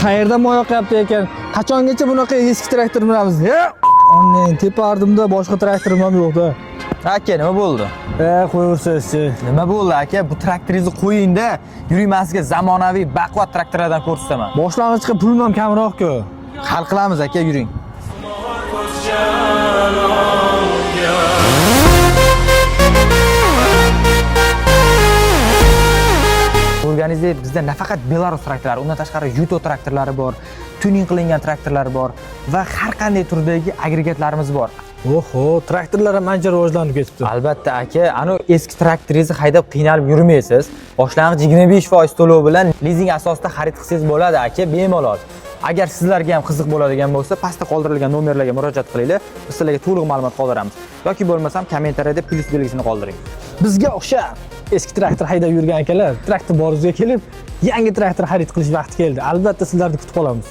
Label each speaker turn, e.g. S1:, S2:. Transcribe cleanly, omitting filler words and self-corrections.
S1: Qayerda moyoq yapti ekan? Qachongacha bunaqa eski traktor minamiz? Onne tepardimda boshqa traktorim ham yo'q-da.
S2: Aka, nima bo'ldi?
S1: Qo'yursiz-chi.
S2: Nima bo'ldi aka? Bu traktoringizni qo'ying-da, yurmasga zamonaviy baquvvat traktorlardan ko'rsataman.
S1: Boshlang'ichga pulim ham kamroq-ku.
S2: Hal qilamiz aka, yuring. Ko'rganingizdek, bizda nafaqat Belarus traktorlari, undan tashqari Yuto traktorlari bor, tuning qilingan traktorlar bor va har qanday turdagi agregatlarimiz bor.
S1: Oho, traktorlar ham ancha rivojlanib ketibdi.
S2: Albatta aka, ana eski traktoringizni haydab qiynalib yurmaysiz. Boshlang'ich 25% to'lov bilan lizing asosida xarid qilsangiz bo'ladi aka, bemalol. Agar sizlarga ham qiziq bo'ladigan bo'lsa, pastda qoldirilgan nomerlarga murojaat qilinglar. Biz sizlarga to'liq ma'lumot qoldiramiz. Yoki bo'lmasam kommentariyada plus belgisini qoldiring.
S1: Bizga o'xshab eski traktor haydab yurgan akalar, traktor borizga kelib, yangi traktor xarid qilish vaqti keldi. Albatta sizlarni kutib qolamiz.